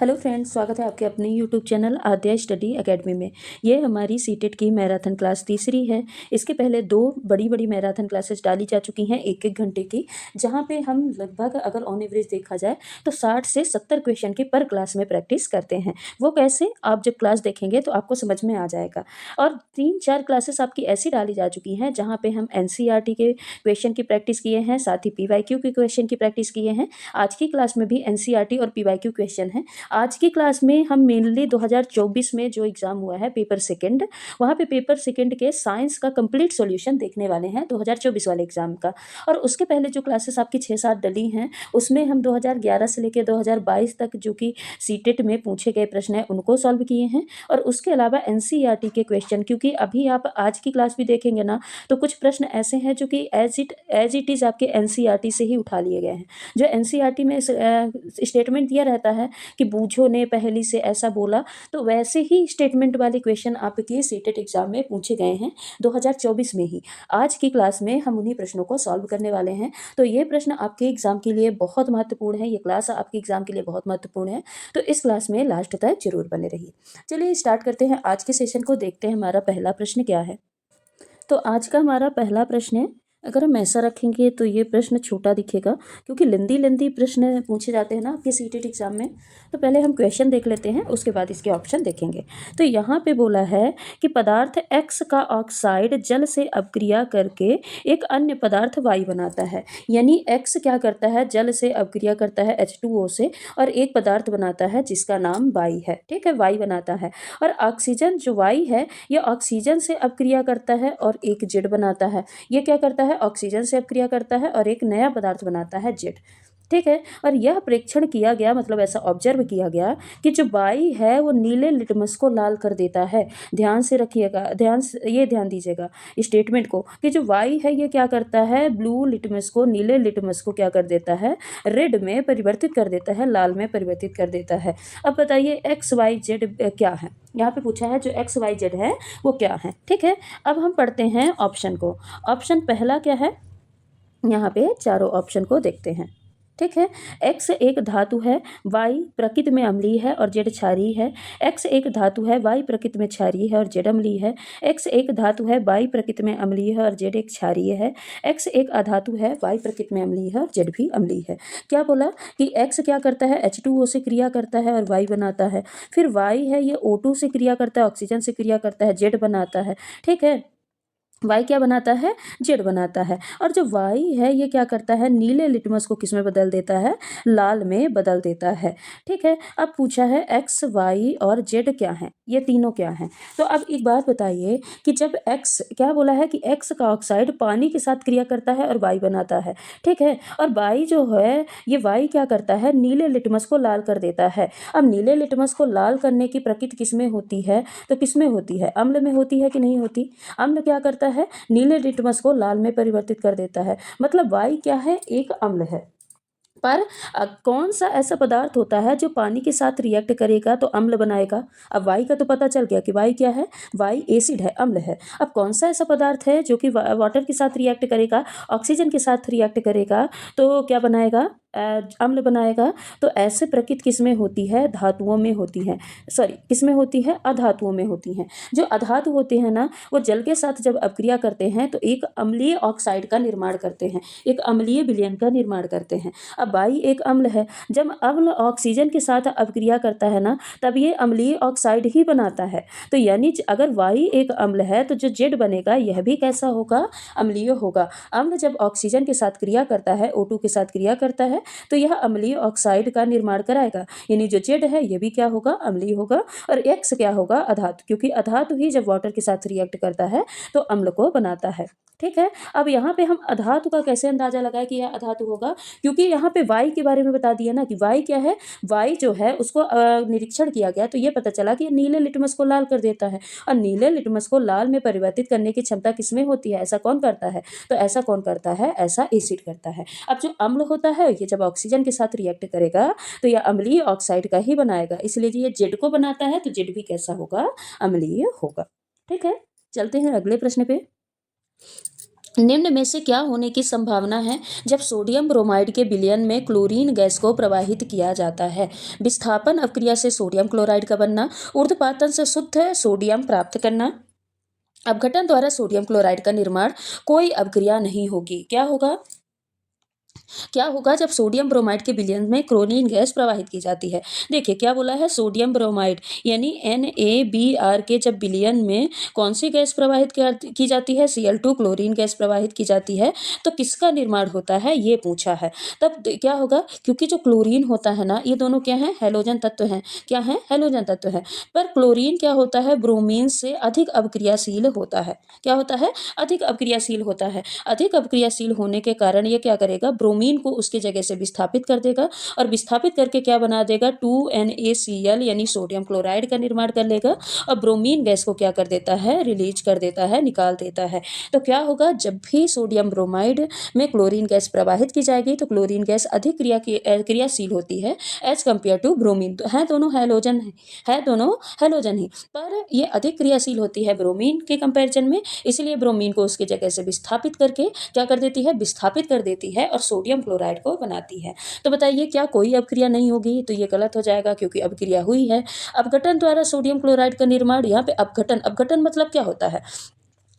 Hello friends, स्वागत है आपके अपने यूट्यूब चैनल आद्या स्टडी एकेडमी में। ये हमारी सीटेट की मैराथन क्लास तीसरी है। इसके पहले दो बड़ी बड़ी मैराथन क्लासेस डाली जा चुकी हैं 1-1 घंटे की, जहां पे हम लगभग अगर ऑन एवरेज देखा जाए तो 60 से 70 क्वेश्चन की पर क्लास में प्रैक्टिस करते हैं। वो कैसे, आप जब क्लास देखेंगे तो आपको समझ में आ जाएगा। और 3-4 क्लासेस आपकी ऐसी डाली जा चुकी हैं जहाँ पे हम NCERT के क्वेश्चन की प्रैक्टिस किए हैं, साथ ही PYQ के क्वेश्चन की प्रैक्टिस किए हैं। आज की क्लास में भी NCERT और PYQ क्वेश्चन है। आज की क्लास में हम मेनली 2024 में जो एग्ज़ाम हुआ है पेपर सेकंड, वहाँ पे पेपर सेकंड के साइंस का कंप्लीट सॉल्यूशन देखने वाले हैं 2024 वाले एग्ज़ाम का। और उसके पहले जो क्लासेस आपकी 6-7 डली हैं उसमें हम 2011 से लेकर 2022 तक जो कि सीटेट में पूछे गए प्रश्न हैं उनको सॉल्व किए हैं। और उसके अलावा NCERT के क्वेश्चन, क्योंकि अभी आप आज की क्लास भी देखेंगे ना तो कुछ प्रश्न ऐसे हैं जो कि एज इट इज़ आपके NCERT से ही उठा लिए गए हैं। जो NCERT में स्टेटमेंट दिया रहता है कि बूझो ने पहली से ऐसा बोला, तो वैसे ही स्टेटमेंट वाले क्वेश्चन आपके सीटेट एग्जाम में पूछे गए हैं 2024 में ही। आज की क्लास में हम उन्हीं प्रश्नों को सॉल्व करने वाले हैं। तो ये प्रश्न आपके एग्जाम के लिए बहुत महत्वपूर्ण है, ये क्लास आपके एग्जाम के लिए बहुत महत्वपूर्ण है। तो इस क्लास में लास्ट तक जरूर बने रहिए। चलिए स्टार्ट करते हैं आज के सेशन को, देखते हैं हमारा पहला प्रश्न क्या है। तो आज का हमारा पहला प्रश्न है, अगर हम ऐसा रखेंगे तो ये प्रश्न छोटा दिखेगा क्योंकि लेंदी प्रश्न पूछे जाते हैं ना आपके सीटेट एग्जाम में। तो पहले हम क्वेश्चन देख लेते हैं, उसके बाद इसके ऑप्शन देखेंगे। तो यहाँ पे बोला है कि पदार्थ X का ऑक्साइड जल से अपक्रिया करके एक अन्य पदार्थ Y बनाता है। यानी X क्या करता है, जल से अपक्रिया करता है H2O से और एक पदार्थ बनाता है जिसका नाम Y है। ठीक है, Y बनाता है। और ऑक्सीजन जो Y है ये ऑक्सीजन से अपक्रिया करता है और एक Z बनाता है। ये क्या करता है, ऑक्सीजन से अपक्रिया करता है और एक नया पदार्थ बनाता है जेड। ठीक है, और यह परीक्षण किया गया, मतलब ऐसा ऑब्जर्व किया गया कि जो वाई है वो नीले लिटमस को लाल कर देता है। ध्यान से रखिएगा, ध्यान दीजिएगा स्टेटमेंट को कि जो वाई है ये क्या करता है, ब्लू लिटमस को, नीले लिटमस को क्या कर देता है, रेड में परिवर्तित कर देता है, लाल में परिवर्तित कर देता है। अब बताइए XYZ क्या है, यहाँ पे पूछा है जो XYZ है वो क्या है। ठीक है, अब हम पढ़ते हैं ऑप्शन को। ऑप्शन पहला क्या है, यहाँ पे चारों ऑप्शन को देखते हैं। ठीक है, X एक धातु है, Y प्रकृति में अम्लीय है और Z क्षारीय है। X एक धातु है, Y प्रकृति में क्षारीय है और Z अम्लीय है। X एक धातु है, Y प्रकृति में अम्लीय है और Z एक क्षारीय है। X एक अधातु है, Y प्रकृति में अम्लीय है और Z भी अम्लीय है। क्या बोला कि X क्या करता है, H2O से क्रिया करता है और Y बनाता है। फिर Y है ये O2 से क्रिया करता है, ऑक्सीजन से क्रिया करता है, Z बनाता है। ठीक है, वाई क्या बनाता है, जेड बनाता है। और जो वाई है ये क्या करता है, नीले लिटमस को किस में बदल देता है, लाल में बदल देता है। ठीक है, अब पूछा है एक्स वाई और जेड क्या है, ये तीनों क्या हैं। तो अब एक बात बताइए कि जब एक्स, क्या बोला है कि एक्स का ऑक्साइड पानी के साथ क्रिया करता है और वाई बनाता है। ठीक है, और वाई जो है ये वाई क्या करता है, नीले लिटमस को लाल कर देता है। अब नीले लिटमस को लाल करने की प्रकृति किस में होती है, तो किस में होती है, अम्ल में होती है कि नहीं होती। अम्ल क्या करता है, नीले लिटमस को लाल में परिवर्तित कर देता है। मतलब वाई क्या है, एक अम्ल है। पर कौन सा ऐसा पदार्थ होता है जो पानी के साथ रिएक्ट करेगा तो अम्ल बनाएगा। अब वाई का तो पता चल गया कि वाई क्या है, वाई एसिड है, अम्ल है। अब कौन सा ऐसा पदार्थ है जो कि वाटर के साथ रिएक्ट करेगा, ऑक्सीजन के साथ रिएक्ट करेगा तो क्या बनाएगा, अम्ल बनाएगा। तो ऐसे प्रकृति किस में होती है, धातुओं में होती है, सॉरी किस में होती है, अधातुओं में होती हैं। जो अधातु होते हैं ना वो जल के साथ जब अपक्रिया करते हैं तो एक अम्लीय ऑक्साइड का निर्माण करते हैं, एक अम्लीय विलयन का निर्माण करते हैं। अब वाई एक अम्ल है, जब अम्ल ऑक्सीजन के साथ अपक्रिया करता है ना तब ये अम्लीय ऑक्साइड ही बनाता है। तो यानी अगर वाई एक अम्ल है तो जो जेड बनेगा यह भी कैसा होगा, अम्लीय होगा। अम्ल जब ऑक्सीजन के साथ क्रिया करता है, O2 के साथ क्रिया करता है तो यह अम्लीय ऑक्साइड का निर्माण कराएगा। यानी जो जेड है ये भी क्या होगा, अम्लीय होगा। और एक्स क्या होगा, अधातु, क्योंकि अधातु ही जब वाटर के साथ रिएक्ट करता है तो अम्ल को बनाता है। ठीक है, अब यहाँ पे हम अधातु का कैसे अंदाजा लगाए कि यह अधातु होगा, क्योंकि यहाँ पे वाई के बारे में बता दिया ना कि वाई क्या है, वाई जो है उसको निरीक्षण किया गया तो ये पता चला कि नीले लिटमस को लाल कर देता है। और नीले लिटमस को लाल में परिवर्तित करने की क्षमता किसमें होती है, ऐसा कौन करता है, तो ऐसा कौन करता है, ऐसा एसिड करता है। अब जो अम्ल होता है ये जब ऑक्सीजन के साथ रिएक्ट करेगा तो यह अम्लीय ऑक्साइड का ही बनाएगा, इसलिए ये जेड को बनाता है तो जेड भी कैसा होगा, अम्लीय होगा। ठीक है, चलते हैं अगले प्रश्न पे। निम्न में से क्या होने की संभावना है जब सोडियम ब्रोमाइड के विलयन में क्लोरीन गैस को प्रवाहित किया जाता है? विस्थापन अवक्रिया से सोडियम क्लोराइड का बनना, ऊर्ध्वपातन से शुद्ध सोडियम प्राप्त करना, अपघटन द्वारा सोडियम क्लोराइड का निर्माण। कोई अवक्रिया नहीं होगी। क्या होगा जब सोडियम ब्रोमाइड के विलयन में क्लोरीन गैस प्रवाहित की जाती है? देखिए क्या बोला है, सोडियम ब्रोमाइड यानी NaBr के जब विलयन में कौन सी गैस प्रवाहित की जाती है? Cl2 क्लोरीन गैस प्रवाहित की जाती है। तो किसका निर्माण होता है ये पूछा है। तब क्या होगा, क्योंकि जो क्लोरीन होता है ना, ये दोनों क्या है? हैलोजन तत्व हैं। क्या है? हैलोजन तत्व है। पर क्लोरीन क्या होता है? ब्रोमीन से अधिक अवक्रियाशील होता है। क्या होता है? अधिक अवक्रियाशील होता है। अधिक अवक्रियाशील होने के कारण ये क्या करेगा? ब्रोमीन को उसकी जगह से विस्थापित कर देगा और विस्थापित करके क्या बना देगा? 2NaCl यानी सोडियम क्लोराइड का निर्माण कर लेगा और ब्रोमीन गैस को क्या कर देता है? रिलीज कर देता है, निकाल देता है। तो क्या होगा, जब भी सोडियम ब्रोमाइड में क्लोरीन गैस प्रवाहित की जाएगी तो क्लोरीन गैस अधिक क्रियाशील होती है एज कम्पेयर टू ब्रोमीन। तो है दोनों हैलोजन ही, पर ये अधिक क्रियाशील होती है ब्रोमीन के कंपैरिजन में, इसलिए ब्रोमीन को उसकी जगह से विस्थापित करके क्या कर देती है? विस्थापित कर देती है और सोडियम क्लोराइड को बनाती है। तो बताइए क्या कोई अपक्रिया नहीं होगी? तो ये गलत हो जाएगा क्योंकि अपक्रिया हुई है। अपघटन द्वारा सोडियम क्लोराइड का निर्माण, यहाँ पे अपघटन मतलब क्या होता है?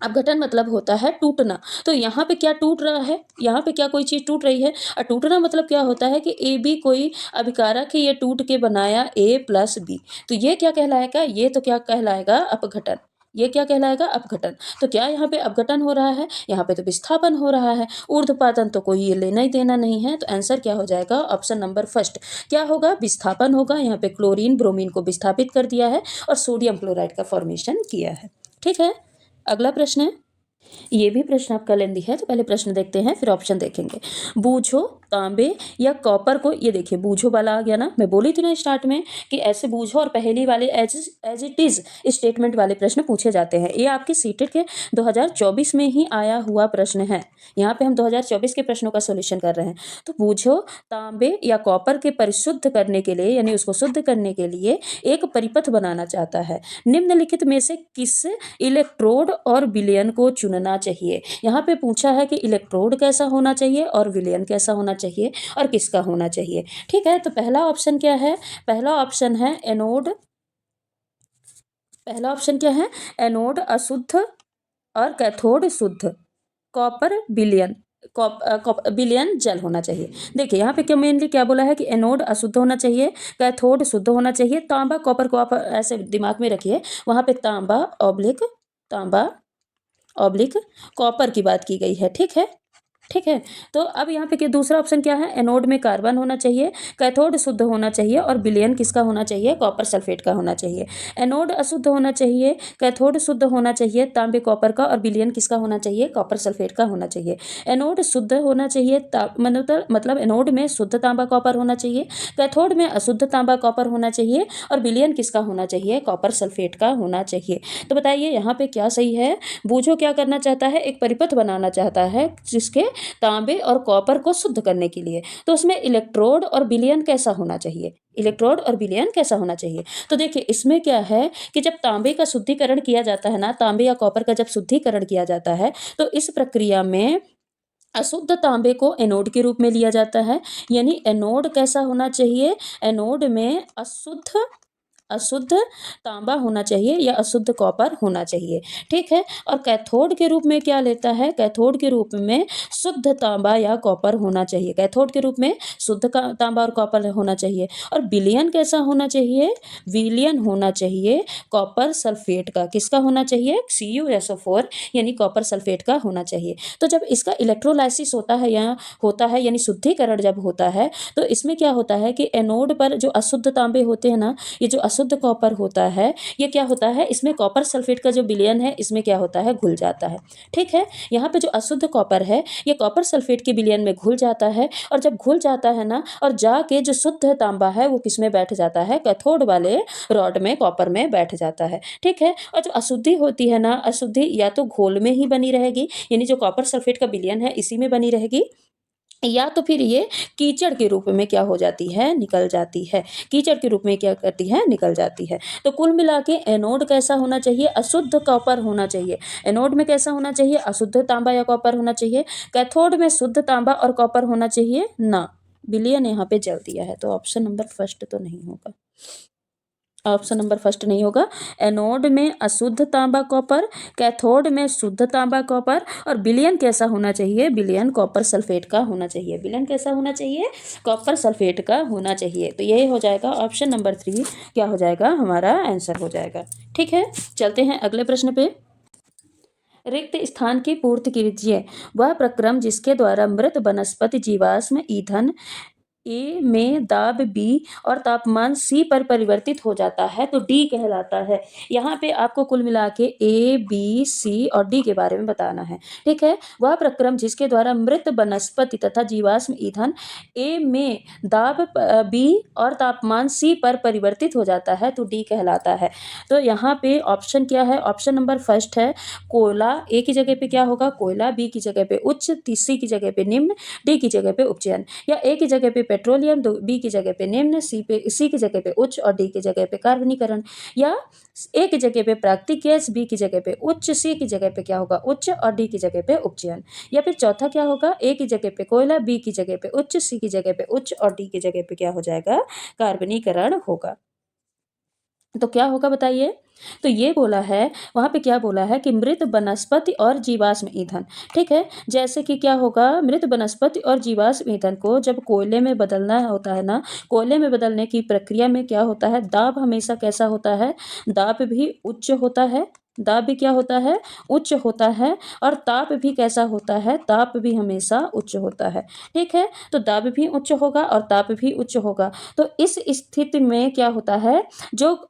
अपघटन मतलब होता है टूटना। तो यहाँ पे क्या टूट रहा है? यहाँ पे क्या कोई चीज़ टूट रही है? और टूटना मतलब क्या होता है कि AB कोई अभिकारक है, ये टूट के बनाया A+B। तो ये क्या कहलाएगा? ये तो क्या कहलाएगा? अपघटन। ये क्या कहलाएगा? अपघटन। तो क्या यहाँ पे अपघटन हो रहा है? यहाँ पे तो विस्थापन हो रहा है। ऊर्ध्वपातन तो कोई ये लेना ही देना नहीं है। तो आंसर क्या हो जाएगा? Option number first. क्या होगा? विस्थापन होगा। यहाँ पे क्लोरीन ब्रोमीन को विस्थापित कर दिया है और सोडियम क्लोराइड का फॉर्मेशन किया है। ठीक है, अगला प्रश्न है। ये भी प्रश्न आपका लेंदी है, तो पहले प्रश्न देखते हैं फिर ऑप्शन देखेंगे। बूझो, तांबे या कॉपर को, ये देखिए बूझो वाला आ गया ना, मैं बोली थी ना स्टार्ट में कि ऐसे बूझो और पहली वाले एज इट इज स्टेटमेंट वाले प्रश्न पूछे जाते हैं। ये आपके सीटेट के 2024 में ही आया हुआ प्रश्न है। यहाँ पे हम 2024 के प्रश्नों का सोल्यूशन कर रहे हैं। तो बूझो, तांबे या कॉपर के परिशुद्ध करने के लिए यानी उसको शुद्ध करने के लिए एक परिपथ बनाना चाहता है। निम्नलिखित में से किस इलेक्ट्रोड और विलयन को चुनना चाहिए? यहाँ पे पूछा है कि इलेक्ट्रोड कैसा होना चाहिए और विलयन कैसा होना चाहिए और किसका होना चाहिए। ठीक है, तो पहला ऑप्शन क्या है? पहला ऑप्शन है एनोड। पहला ऑप्शन क्या है? एनोड अशुद्ध और कैथोड शुद्ध। कॉपर विलयन, विलयन जल होना चाहिए। देखिए यहाँ पे क्या मेनली क्या बोला है कि एनोड अशुद्ध होना चाहिए, कैथोड शुद्ध होना चाहिए। तांबा कॉपर को आप ऐसे दिमाग में रखिए, वहाँ पे तांबा ऑब्लिक कॉपर की बात की गई है। ठीक है। तो अब यहाँ पे दूसरा ऑप्शन क्या है? एनोड में कार्बन होना चाहिए, कैथोड शुद्ध होना चाहिए और विलयन किसका होना चाहिए? कॉपर सल्फेट का होना चाहिए। एनोड अशुद्ध होना चाहिए, कैथोड शुद्ध होना चाहिए तांबे कॉपर का, और विलयन किसका होना चाहिए? कॉपर सल्फेट का होना चाहिए। एनोड शुद्ध होना चाहिए, मतलब एनोड में शुद्ध तांबा कॉपर होना चाहिए, कैथोड में अशुद्ध तांबा कॉपर होना चाहिए और विलयन किसका होना चाहिए? कॉपर सल्फेट का होना चाहिए। तो बताइए यहाँ पे क्या सही है? बूझो क्या करना चाहता है? एक परिपथ बनाना चाहता है जिसके तांबे और कॉपर को शुद्ध करने के लिए। तो उसमें इलेक्ट्रोड और विलयन कैसा होना चाहिए? इलेक्ट्रोड और विलयन कैसा होना चाहिए? तो देखिए इसमें क्या है कि जब तांबे का शुद्धिकरण किया जाता है ना, तांबे या कॉपर का जब शुद्धिकरण किया जाता है तो इस प्रक्रिया में अशुद्ध तांबे को एनोड के रूप में लिया जाता है। यानी एनोड कैसा होना चाहिए? एनोड में अशुद्ध तांबा होना चाहिए या अशुद्ध कॉपर होना चाहिए। ठीक है, और कैथोड के रूप में क्या लेता है? कैथोड के रूप में शुद्ध तांबा या कॉपर होना चाहिए। कैथोड के रूप में शुद्ध तांबा और कॉपर होना चाहिए। और विलयन कैसा होना चाहिए? विलयन होना चाहिए कॉपर सल्फेट का। किसका होना चाहिए? CuSO4 यानी कॉपर सल्फेट का होना चाहिए। तो जब इसका इलेक्ट्रोलाइसिस होता है यानी शुद्धिकरण जब होता है तो इसमें क्या होता है कि एनोड पर जो अशुद्ध तांबे होते हैं ना, ये जो अशुद्ध कॉपर होता है, ये क्या होता है? इसमें कॉपर सल्फेट का जो विलयन है इसमें क्या होता है? घुल जाता है। ठीक है, यहाँ पे जो अशुद्ध कॉपर है ये कॉपर सल्फेट के विलयन में घुल जाता है और जब घुल जाता है ना, और जाके जो शुद्ध तांबा है वो किसमें बैठ जाता है? कैथोड वाले रॉड में, कॉपर में बैठ जाता है। ठीक है, और जो अशुद्धि होती है ना, अशुद्धि या तो घोल में ही बनी रहेगी, यानी जो कॉपर सल्फेट का विलयन है इसी में बनी रहेगी, या तो फिर ये कीचड़ के रूप में क्या हो जाती है, निकल जाती है। कीचड़ के रूप में क्या करती है, निकल जाती है। तो कुल मिला के एनोड कैसा होना चाहिए, अशुद्ध कॉपर होना चाहिए। एनोड में कैसा होना चाहिए, अशुद्ध तांबा या कॉपर होना चाहिए। कैथोड में शुद्ध तांबा और कॉपर होना चाहिए ना। विलियन यहाँ पे जल दिया है, तो ऑप्शन नंबर फर्स्ट तो नहीं होगा, ऑप्शन नंबर फर्स्ट नहीं होगा। एनोड में अशुद्ध तांबा कॉपर, कैथोड में शुद्ध तांबा कॉपर, और विलयन कैसा होना चाहिए, विलयन कॉपर सल्फेट का होना चाहिए। विलयन कैसा होना चाहिए, कॉपर सल्फेट का होना चाहिए। तो ये हो जाएगा ऑप्शन नंबर 3 क्या हो जाएगा, हमारा आंसर हो जाएगा। ठीक है, चलते हैं अगले प्रश्न पे। रिक्त स्थान की पूर्ति कीजिए। वह प्रक्रम जिसके द्वारा मृत वनस्पति जीवाश्म ईंधन ए में दाब बी और तापमान सी पर परिवर्तित हो जाता है तो डी कहलाता है। यहाँ पे आपको कुल मिला के ए बी सी और डी के बारे में बताना है। ठीक है, वह प्रक्रम जिसके द्वारा मृत वनस्पति तथा जीवाश्म ईंधन ए में दाब बी और तापमान सी पर परिवर्तित हो जाता है तो डी कहलाता है। तो यहाँ पे ऑप्शन क्या है, ऑप्शन नंबर फर्स्ट है कोयला। ए की जगह पे क्या होगा, कोयला। बी की जगह पे उच्च, सी की जगह पे निम्न, डी की जगह पे उपचयन। या ए की जगह पे पेट्रोलियम, बी की जगह पे निम्न, सी की जगह पे उच्च और डी की जगह पे कार्बनीकरण। या ए की जगह पे प्राकृतिक गैस, बी की जगह पे उच्च, सी की जगह पे क्या होगा उच्च और डी की जगह पे उपचयन। या फिर चौथा क्या होगा, ए की जगह पे कोयला, बी की जगह पे उच्च, सी की जगह पे उच्च और डी की जगह पे क्या हो जाएगा, कार्बनीकरण होगा। तो क्या होगा बताइए। तो ये बोला है, वहाँ पे क्या बोला है कि मृत वनस्पति और जीवाश्म ईंधन। ठीक है, जैसे कि क्या होगा, मृत वनस्पति और जीवाश्म ईंधन को जब कोयले में बदलना होता है ना, कोयले में बदलने की प्रक्रिया में क्या होता है, दाब हमेशा कैसा होता है, दाब भी उच्च होता है। दाब भी क्या होता है, उच्च होता है। और ताप भी कैसा होता है, ताप भी हमेशा उच्च होता है। ठीक है, तो दाब भी उच्च होगा और ताप भी उच्च होगा। तो इस स्थिति में क्या होता है, जो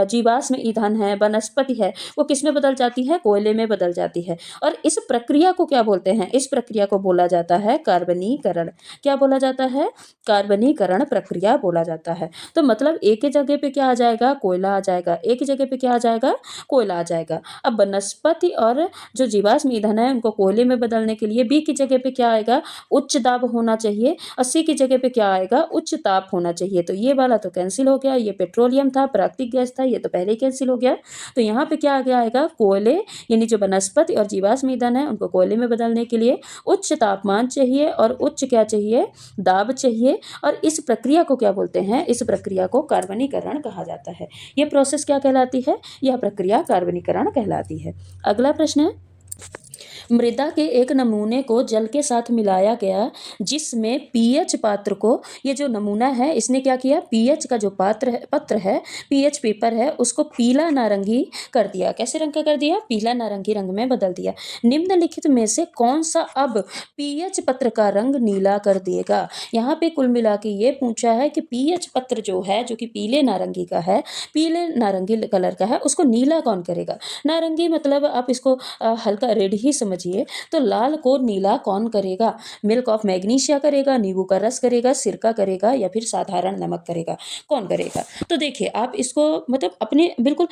जीवाश्म ईंधन है, वनस्पति है, वो किस में बदल जाती है, कोयले में बदल जाती है। और इस प्रक्रिया को क्या बोलते हैं, इस प्रक्रिया को बोला जाता है कार्बनीकरण। क्या बोला जाता है, कार्बनीकरण प्रक्रिया बोला जाता है। तो मतलब ए की जगह पे क्या आ जाएगा, कोयला आ जाएगा। ए की जगह पे क्या आ जाएगा, कोयला आ जाएगा। अब वनस्पति और जो जीवाश्म ईंधन है उनको कोयले में बदलने के लिए बी की जगह पे क्या आएगा, उच्च दाब होना चाहिए। और सी की जगह पे क्या आएगा, उच्च ताप होना चाहिए। तो ये वाला तो कैंसिल हो गया, ये पेट्रोलियम था, प्राकृतिक गैस था, ये तो पहले ही कैंसिल हो गया। तो यहाँ पे क्या आगे आएगा, कोयले, यानी जो वनस्पति और जीवाश्म ईंधन है उनको कोयले में बदलने के लिए उच्च तापमान चाहिए और उच्च क्या चाहिए, दाब चाहिए। और इस प्रक्रिया को क्या बोलते हैं, इस प्रक्रिया को कार्बनीकरण कहा जाता है। यह प्रोसेस क्या कहलाती है, यह प्रक्रिया कार्बनीकरण कहलाती है। अगला प्रश्न है, मृदा के एक नमूने को जल के साथ मिलाया गया जिसमें पीएच पात्र को, ये जो नमूना है इसने क्या किया, पीएच का जो पत्र है, पीएच पेपर है, उसको पीला नारंगी कर दिया। कैसे रंग का कर दिया, पीला नारंगी रंग में बदल दिया। निम्नलिखित में से कौन सा अब पीएच पत्र का रंग नीला कर देगा। यहाँ पे कुल मिला के ये पूछा है कि पीएच पत्र जो है, जो कि पीले नारंगी का है, पीले नारंगी कलर का है, उसको नीला कौन करेगा। नारंगी मतलब आप इसको हल्का रेड ही समझिए। तो लाल को नीला कौन करेगा, मिल्क ऑफ मैग्नीशिया करेगा, नींबू का रस करेगा, सिरका करेगा, या फिर साधारण नमक करेगा, कौन करेगा। तो देखिए आप इसको मतलब अपने बिल्कुल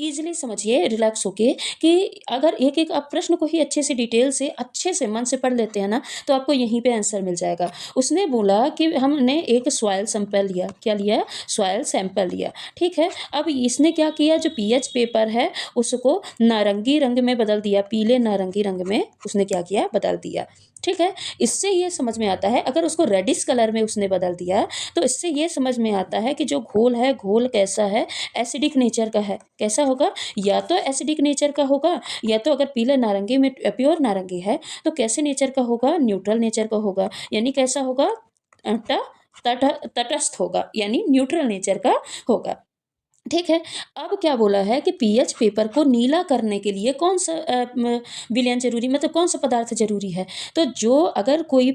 ईजिली समझिए, रिलैक्स होके, कि अगर एक एक आप प्रश्न को ही अच्छे से डिटेल से अच्छे से मन से पढ़ लेते हैं ना, तो आपको यहीं पे आंसर मिल जाएगा। उसने बोला कि हमने एक सॉइल सैंपल लिया, क्या लिया, सॉइल सैंपल लिया। ठीक है, अब इसने क्या किया, जो पीएच पेपर है उसको नारंगी रंग में बदल दिया, पीले नारंगी रंग में उसने क्या किया, बदल दिया। ठीक है, इससे ये समझ में आता है, अगर उसको रेडिश कलर में उसने बदल दिया तो इससे ये समझ में आता है कि जो घोल है, घोल कैसा है, एसिडिक नेचर का है। कैसा होगा, या तो एसिडिक नेचर का होगा, या तो अगर पीले नारंगी में प्योर नारंगी है तो कैसे नेचर का होगा, न्यूट्रल नेचर का होगा। यानी कैसा होगा, तटस्थ होगा, यानी न्यूट्रल नेचर का होगा। ठीक है, अब क्या बोला है कि पीएच पेपर को नीला करने के लिए कौन सा विलयन जरूरी, मतलब कौन सा पदार्थ जरूरी है। तो जो अगर कोई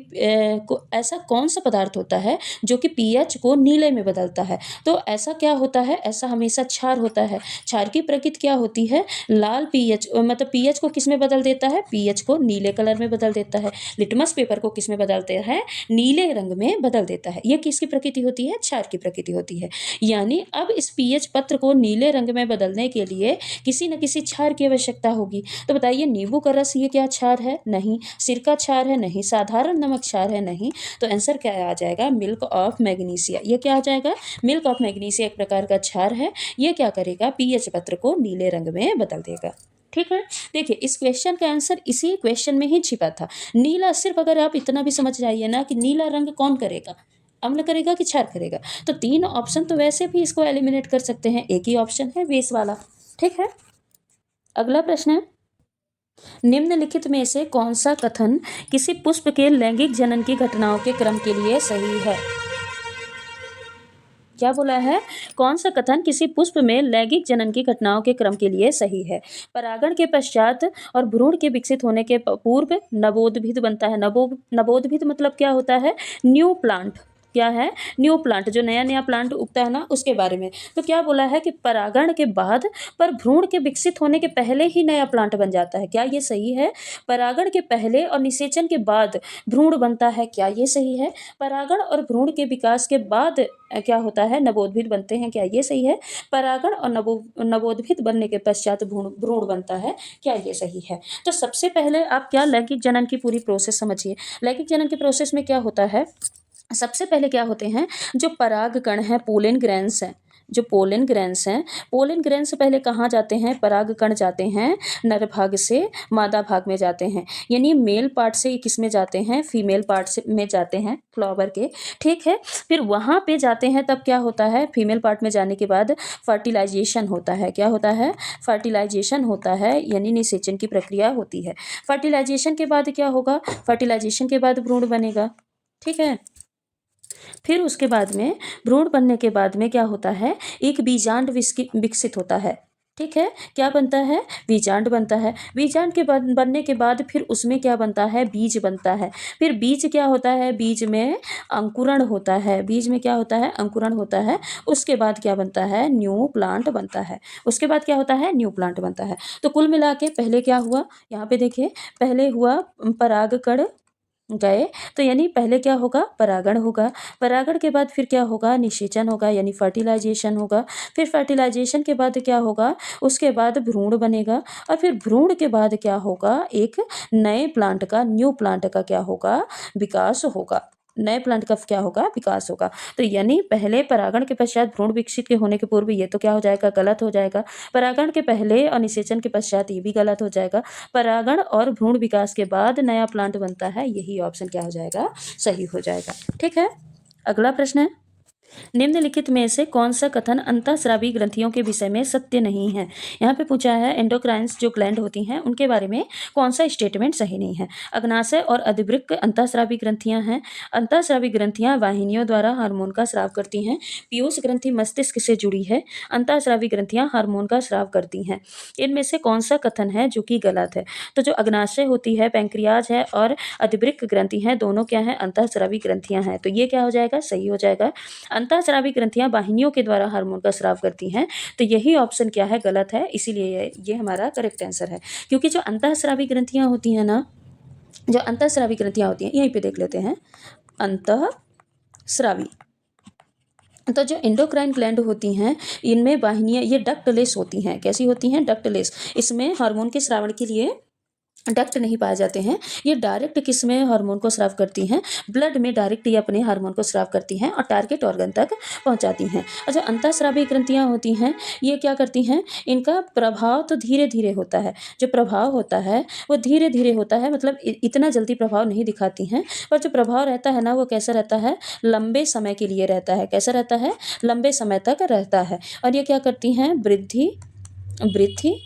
ऐसा कौन सा पदार्थ होता है जो कि पीएच को नीले में बदलता है, तो ऐसा क्या होता है, ऐसा हमेशा क्षार होता है। क्षार की प्रकृति क्या होती है, लाल पीएच, मतलब पीएच को किस में बदल देता है, पीएच को नीले कलर में बदल देता है। लिटमस पेपर को किस में बदलते हैं, नीले रंग में बदल देता है। यह किसकी प्रकृति होती है, क्षार की प्रकृति होती है। यानी अब इस पीएच पत्र को नीले रंग में बदलने के लिए किसी न किसी क्षार की आवश्यकता होगी। तो बताइए नींबू का रस ये क्या क्षार है? नहीं। सिरका क्षार है? नहीं। साधारण नमक क्षार है? नहीं। तो आंसर क्या आ जाएगा? Milk of magnesia. ये क्या आ जाएगा? मिल्क ऑफ मैग्नीशिया एक प्रकार का क्षार है। ये क्या करेगा? पीएच पत्र को नीले रंग में बदल देगा। ठीक है। देखिए इस क्वेश्चन का आंसर इसी क्वेश्चन में ही छिपा था। नीला, सिर्फ अगर आप इतना भी समझ जाइए ना कि नीला रंग कौन करेगा, अम्ल करेगा कि क्षार करेगा, तो 3 ऑप्शन तो वैसे भी इसको एलिमिनेट कर सकते हैं। एक ही ऑप्शन है बेस वाला। ठीक है। अगला प्रश्न है, निम्नलिखित में से कौन सा कथन किसी पुष्प के लैंगिक जनन की घटनाओं के क्रम के लिए सही है? क्या बोला है? कौन सा कथन किसी पुष्प में लैंगिक जनन की घटनाओं के क्रम के लिए सही है? परागण के पश्चात और भ्रूण के विकसित होने के पूर्व नवोद्भिद बनता है। नवोद्भिद मतलब क्या होता है? New plant. क्या है? न्यू प्लांट, जो नया नया प्लांट उगता है ना, उसके बारे में। तो क्या बोला है कि परागण के बाद पर भ्रूण के विकसित होने के पहले ही नया प्लांट बन जाता है। क्या ये सही है? परागण के पहले और निषेचन के बाद भ्रूण बनता है। क्या ये सही है? परागण और भ्रूण के विकास के बाद क्या होता है? नवोद्भिद बनते हैं। क्या ये सही है? परागण और नवोद्भिद बनने के पश्चात भ्रूण बनता है। क्या ये सही है? तो सबसे पहले आप क्या लैंगिक जनन की पूरी प्रोसेस समझिए। लैंगिक जनन की प्रोसेस में क्या होता है? सबसे पहले क्या होते हैं? जो पराग कण हैं, पोलन ग्रेन्स हैं, जो पोलन ग्रेन्स हैं, पोलन ग्रेन्स पहले कहाँ जाते हैं? पराग कण जाते हैं नर भाग से मादा भाग में जाते हैं। यानी मेल पार्ट से किस में जाते हैं? फीमेल पार्ट से में जाते हैं, फ्लावर के। ठीक है। फिर वहाँ पे जाते हैं, तब क्या होता है? फीमेल पार्ट में जाने के बाद फर्टिलाइजेशन होता है। क्या होता है? फर्टिलाइजेशन होता है, यानी निषेचन की प्रक्रिया होती है। फर्टिलाइजेशन के बाद क्या होगा? फर्टिलाइजेशन के बाद भ्रूण बनेगा। ठीक है। फिर उसके बाद में भ्रूण बनने के बाद में क्या होता है? एक बीजांड विकसित होता है। ठीक है। क्या बनता है? बीजांड बनता है। बीजांड के बनने के बाद फिर उसमें क्या बनता है? बीज बनता है। फिर बीज क्या होता है? बीज में अंकुरण होता है। बीज में क्या होता है? अंकुरण होता है। उसके बाद क्या बनता है? न्यू प्लांट बनता है। उसके बाद क्या होता है? न्यू प्लांट बनता है। तो कुल मिला के पहले क्या हुआ? यहाँ पे देखिए, पहले हुआ परागकण गए, तो यानी पहले क्या होगा? परागण होगा। परागण के बाद फिर क्या होगा? निषेचन होगा, यानी फर्टिलाइजेशन होगा। फिर फर्टिलाइजेशन के बाद क्या होगा? उसके बाद भ्रूण बनेगा। और फिर भ्रूण के बाद क्या होगा? एक नए प्लांट का, न्यू प्लांट का क्या होगा? विकास होगा। नए प्लांट का क्या होगा? विकास होगा। तो यानी पहले परागण के पश्चात भ्रूण विकसित के होने के पूर्व, ये तो क्या हो जाएगा? गलत हो जाएगा। परागण के पहले और निषेचन के पश्चात, ये भी गलत हो जाएगा। परागण और भ्रूण विकास के बाद नया प्लांट बनता है, यही ऑप्शन क्या हो जाएगा? सही हो जाएगा। ठीक है। अगला प्रश्न है, निम्नलिखित में से कौन सा कथन अंतःस्रावी ग्रंथियों के विषय में सत्य नहीं है? यहाँ पे पूछा है एंडोक्राइन्स जो ग्लैंड होती हैं उनके बारे में कौन सा स्टेटमेंट सही नहीं है? अग्नाशय और अधिवृक्क अंतःस्रावी ग्रंथियां हैं। अंतःस्रावी ग्रंथियां वाहिनियों द्वारा हार्मोन का स्राव करती हैं। पीयूष ग्रंथि मस्तिष्क से जुड़ी है। अंतःस्रावी ग्रंथियां हार्मोन का स्राव करती हैं। इनमें से कौन सा कथन है जो कि गलत है? तो जो अग्नाशय होती है, पैंक्रियाज है, और अधिवृक्क ग्रंथि है, दोनों क्या है? अंतःस्रावी ग्रंथियां हैं। तो ये क्या हो जाएगा? सही हो जाएगा। अंतःस्रावी ग्रंथियां वाहिनियों के द्वारा हार्मोन का स्राव करती हैं, तो यही ऑप्शन क्या है? गलत है। इसीलिए ये हमारा करेक्ट आंसर है। क्योंकि जो अंतःस्रावी ग्रंथियां होती हैं ना, जो अंतःस्रावी ग्रंथियां होती हैं, यहीं पे देख लेते हैं। अंतःस्रावी, तो जो एंडोक्राइन ग्लैंड होती हैं, इनमें वाहिनियां ये डक्टलेस होती हैं। कैसी होती हैं? डक्टलेस। इसमें हार्मोन के स्रावण के लिए डक्ट नहीं पाए जाते हैं। ये डायरेक्ट किस में हार्मोन को स्राव करती हैं? ब्लड में डायरेक्ट ये अपने हार्मोन को स्राव करती हैं और टारगेट ऑर्गन तक पहुंचाती हैं। और जो अंतःस्रावी ग्रंथियां होती हैं, ये क्या करती हैं? इनका प्रभाव तो धीरे धीरे होता है। जो प्रभाव होता है वो धीरे धीरे होता है, मतलब इतना जल्दी प्रभाव नहीं दिखाती हैं। पर जो प्रभाव रहता है ना, वो कैसा रहता है? लंबे समय के लिए रहता है। कैसा रहता है? लंबे समय तक रहता है। और ये क्या करती हैं? वृद्धि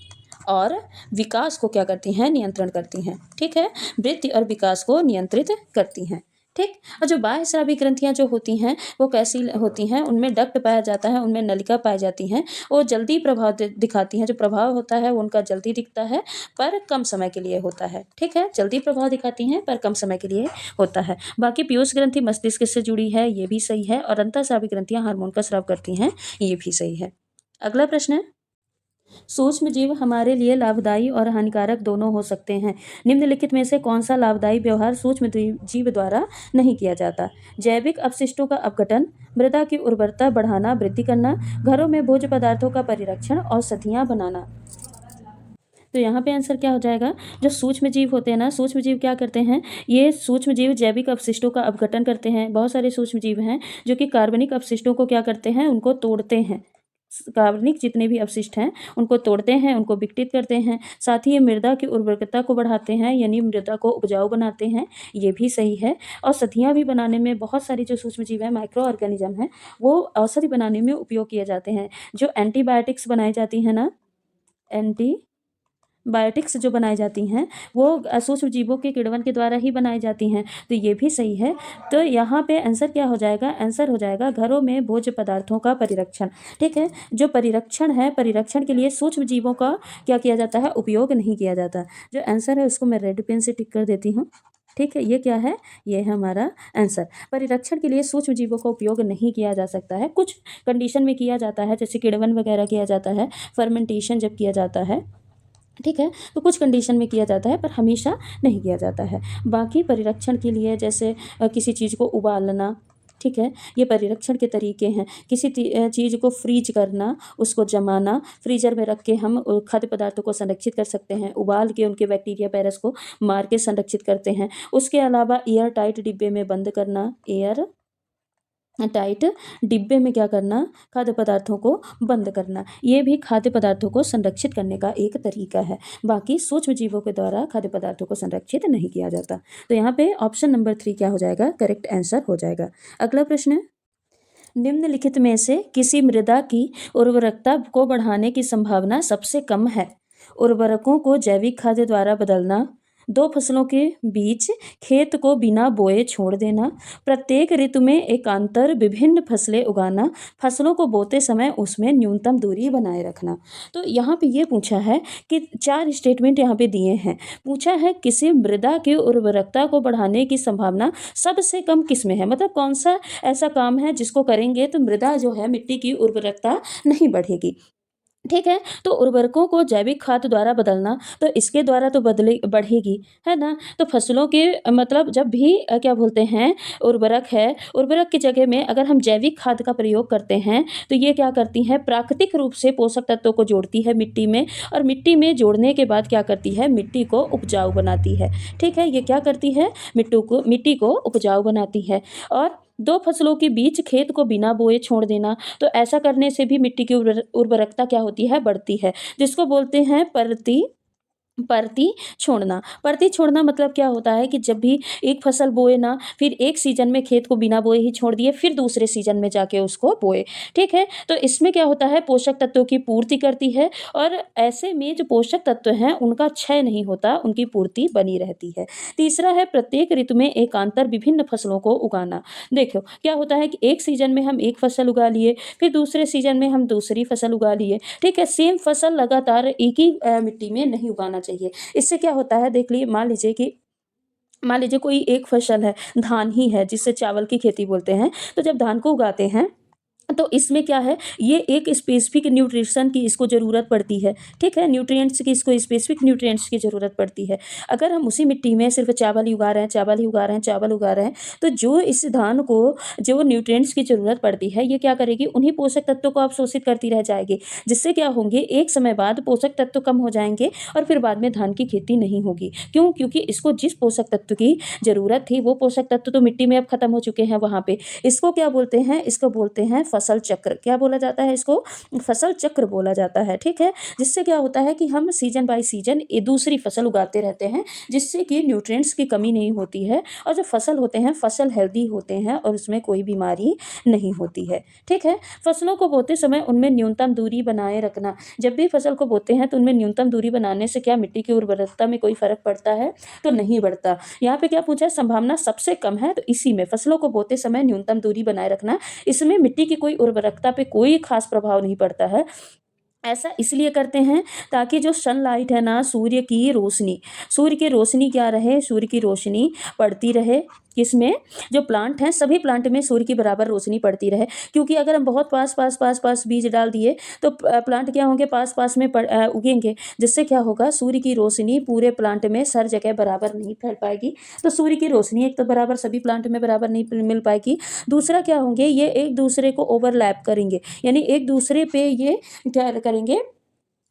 और विकास को क्या करती हैं? नियंत्रण करती हैं। ठीक है। वृद्धि और विकास को नियंत्रित करती हैं। ठीक। और जो बाह्यस्रावी ग्रंथियां जो होती हैं, वो कैसी होती हैं? उनमें डक्ट पाया जाता है, उनमें नलिका पाई जाती हैं। वो जल्दी प्रभाव दिखाती हैं। जो प्रभाव होता है वो उनका जल्दी दिखता है, पर कम समय के लिए होता है। ठीक है। जल्दी प्रभाव दिखाती हैं पर कम समय के लिए होता है। बाकी पीयूष ग्रंथि मस्तिष्क से जुड़ी है, ये भी सही है। और अंतःस्रावी ग्रंथियां हार्मोन का स्राव करती हैं, ये भी सही है। अगला प्रश्न है, सूक्ष्म जीव हमारे लिए लाभदायी और हानिकारक दोनों हो सकते हैं। निम्नलिखित में से कौन सा लाभदायी व्यवहार सूक्ष्म जीव द्वारा नहीं किया जाता? जैविक अपशिष्टों का अपघटन, मृदा की उर्वरता बढ़ाना, वृद्धि करना, घरों में भोज्य पदार्थों का परिरक्षण, औषधियाँ बनाना। तो यहाँ पे आंसर क्या हो जाएगा? जो सूक्ष्म जीव होते हैं ना, सूक्ष्म जीव क्या करते हैं? ये सूक्ष्म जीव जैविक अपशिष्टों का अपघटन करते हैं। बहुत सारे सूक्ष्म जीव हैं जो कि कार्बनिक अपशिष्टों को क्या करते हैं? उनको तोड़ते हैं। कार्बनिक जितने भी अपशिष्ट हैं उनको तोड़ते हैं, उनको विघटित करते हैं। साथ ही ये मृदा की उर्वरकता को बढ़ाते हैं, यानी मृदा को उपजाऊ बनाते हैं। ये भी सही है। औषधियाँ भी बनाने में बहुत सारी जो सूक्ष्म जीव हैं, माइक्रो ऑर्गेनिज्म हैं, वो औषधि बनाने में उपयोग किए जाते हैं। जो एंटीबायोटिक्स बनाई जाती हैं ना, बायोटिक्स जो बनाई जाती हैं वो सूक्ष्म जीवों के किण्वन के द्वारा ही बनाई जाती हैं। तो ये भी सही है। तो यहाँ पे आंसर क्या हो जाएगा? आंसर हो जाएगा घरों में भोज्य पदार्थों का परिरक्षण। ठीक है, जो परिरक्षण है, परिरक्षण के लिए सूक्ष्म जीवों का क्या किया जाता है? उपयोग नहीं किया जाता। जो आंसर है उसको मैं रेड पेन से टिक कर देती हूँ। ठीक है, ये क्या है? ये है हमारा आंसर। परिरक्षण के लिए सूक्ष्म जीवों का उपयोग नहीं किया जा सकता है। कुछ कंडीशन में किया जाता है, जैसे किण्वन वगैरह किया जाता है, फर्मेंटेशन जब किया जाता है, ठीक है, तो कुछ कंडीशन में किया जाता है, पर हमेशा नहीं किया जाता है। बाकी परिरक्षण के लिए जैसे किसी चीज़ को उबालना, ठीक है, ये परिरक्षण के तरीके हैं। किसी चीज़ को फ्रीज करना, उसको जमाना, फ्रीजर में रख के हम खाद्य पदार्थों को संरक्षित कर सकते हैं। उबाल के उनके बैक्टीरिया वायरस को मार के संरक्षित करते हैं। उसके अलावा एयर टाइट डिब्बे में बंद करना, एयर टाइट डिब्बे में क्या करना? खाद्य पदार्थों को बंद करना। ये भी खाद्य पदार्थों को संरक्षित करने का एक तरीका है। बाकी सूक्ष्म जीवों के द्वारा खाद्य पदार्थों को संरक्षित नहीं किया जाता। तो यहाँ पे ऑप्शन नंबर 3 क्या हो जाएगा? करेक्ट आंसर हो जाएगा। अगला प्रश्न है, निम्नलिखित में से किसी मृदा की उर्वरकता को बढ़ाने की संभावना सबसे कम है? उर्वरकों को जैविक खाद्य द्वारा बदलना, दो फसलों के बीच खेत को बिना बोए छोड़ देना, प्रत्येक ऋतु में एकांतर विभिन्न फसलें उगाना, फसलों को बोते समय उसमें न्यूनतम दूरी बनाए रखना। तो यहाँ पे ये पूछा है कि 4 स्टेटमेंट यहाँ पे दिए हैं। पूछा है किसी मृदा की उर्वरकता को बढ़ाने की संभावना सबसे कम किस में है? मतलब कौन सा ऐसा काम है जिसको करेंगे तो मृदा जो है, मिट्टी की उर्वरकता नहीं बढ़ेगी। ठीक है, तो उर्वरकों को जैविक खाद द्वारा बदलना, तो इसके द्वारा तो बढ़ेगी, है ना? तो फसलों के मतलब जब भी क्या बोलते हैं, उर्वरक है, उर्वरक की जगह में अगर हम जैविक खाद का प्रयोग करते हैं तो ये क्या करती हैं? प्राकृतिक रूप से पोषक तत्वों को जोड़ती है मिट्टी में, और मिट्टी में जोड़ने के बाद क्या करती है? मिट्टी को उपजाऊ बनाती है। ठीक है, ये क्या करती है? मिट्टी को उपजाऊ बनाती है। और दो फसलों के बीच खेत को बिना बोए छोड़ देना, तो ऐसा करने से भी मिट्टी की उर्वरकता क्या होती है? बढ़ती है, जिसको बोलते हैं परती छोड़ना। परती छोड़ना मतलब क्या होता है कि जब भी एक फसल बोए ना, फिर एक सीजन में खेत को बिना बोए ही छोड़ दिए, फिर दूसरे सीजन में जाके उसको बोए। ठीक है, तो इसमें क्या होता है? पोषक तत्वों की पूर्ति करती है, और ऐसे में जो पोषक तत्व हैं उनका क्षय नहीं होता, उनकी पूर्ति बनी रहती है। तीसरा है प्रत्येक ऋतु में एकांतर विभिन्न फसलों को उगाना। देखो क्या होता है कि एक सीजन में हम एक फसल उगा लिए, फिर दूसरे सीजन में हम दूसरी फसल उगा लिए। ठीक है, सेम फसल लगातार एक ही मिट्टी में नहीं उगाना चाहिए। इससे क्या होता है? देख लिए, मान लीजिए कोई एक फसल है, धान ही है, जिससे चावल की खेती बोलते हैं। तो जब धान को उगाते हैं तो इसमें क्या है? ये एक स्पेसिफिक न्यूट्रिशन की इसको ज़रूरत पड़ती है। ठीक है, न्यूट्रिएंट्स की, इसको स्पेसिफिक न्यूट्रिएंट्स की ज़रूरत पड़ती है। अगर हम उसी मिट्टी में सिर्फ चावल ही उगा रहे हैं, तो जो इस धान को जो न्यूट्रिएंट्स की ज़रूरत पड़ती है, ये क्या करेगी? उन्हीं पोषक तत्वों को अवशोषित करती रह जाएगी, जिससे क्या होंगे? एक समय बाद पोषक तत्व कम हो जाएंगे और फिर बाद में धान की खेती नहीं होगी। क्यों? क्योंकि इसको जिस पोषक तत्व की ज़रूरत थी वो पोषक तत्व तो मिट्टी में अब खत्म हो चुके हैं वहाँ पे। इसको क्या बोलते हैं? इसको बोलते हैं फसल चक्र। क्या बोला जाता है? इसको फसल चक्र बोला जाता है। ठीक है, जिससे क्या होता है कि हम सीजन बाय सीजन दूसरी फसल उगाते रहते हैं, जिससे कि न्यूट्रिएंट्स की कमी नहीं होती है, और जो फसल होते हैं, फसल हेल्दी होते हैं और उसमें कोई बीमारी नहीं होती है। ठीक है, फसलों को बोते समय उनमें न्यूनतम दूरी बनाए रखना। जब भी फसल को बोते हैं तो उनमें न्यूनतम दूरी बनाने से क्या मिट्टी की उर्वरकता में कोई फर्क पड़ता है? तो नहीं पड़ता। यहाँ पे क्या पूछा है? संभावना सबसे कम है, तो इसी में फसलों को बोते समय न्यूनतम दूरी बनाए रखना, इसमें मिट्टी की कोई उर्वरकता पे कोई खास प्रभाव नहीं पड़ता है। ऐसा इसलिए करते हैं ताकि जो सनलाइट है ना, सूर्य की रोशनी क्या रहे? सूर्य की रोशनी पड़ती रहे, किसमें, जो प्लांट हैं सभी प्लांट में सूर्य की बराबर रोशनी पड़ती रहे, क्योंकि अगर हम बहुत पास पास पास पास बीज डाल दिए तो प्लांट क्या होंगे, पास पास में उगेंगे, जिससे क्या होगा, सूर्य की रोशनी पूरे प्लांट में हर जगह बराबर नहीं फैल पाएगी। तो सूर्य की रोशनी एक तो बराबर सभी प्लांट में बराबर नहीं मिल पाएगी। दूसरा क्या होंगे, ये एक दूसरे को ओवरलैप करेंगे, यानी एक दूसरे पे ये क्या करेंगे,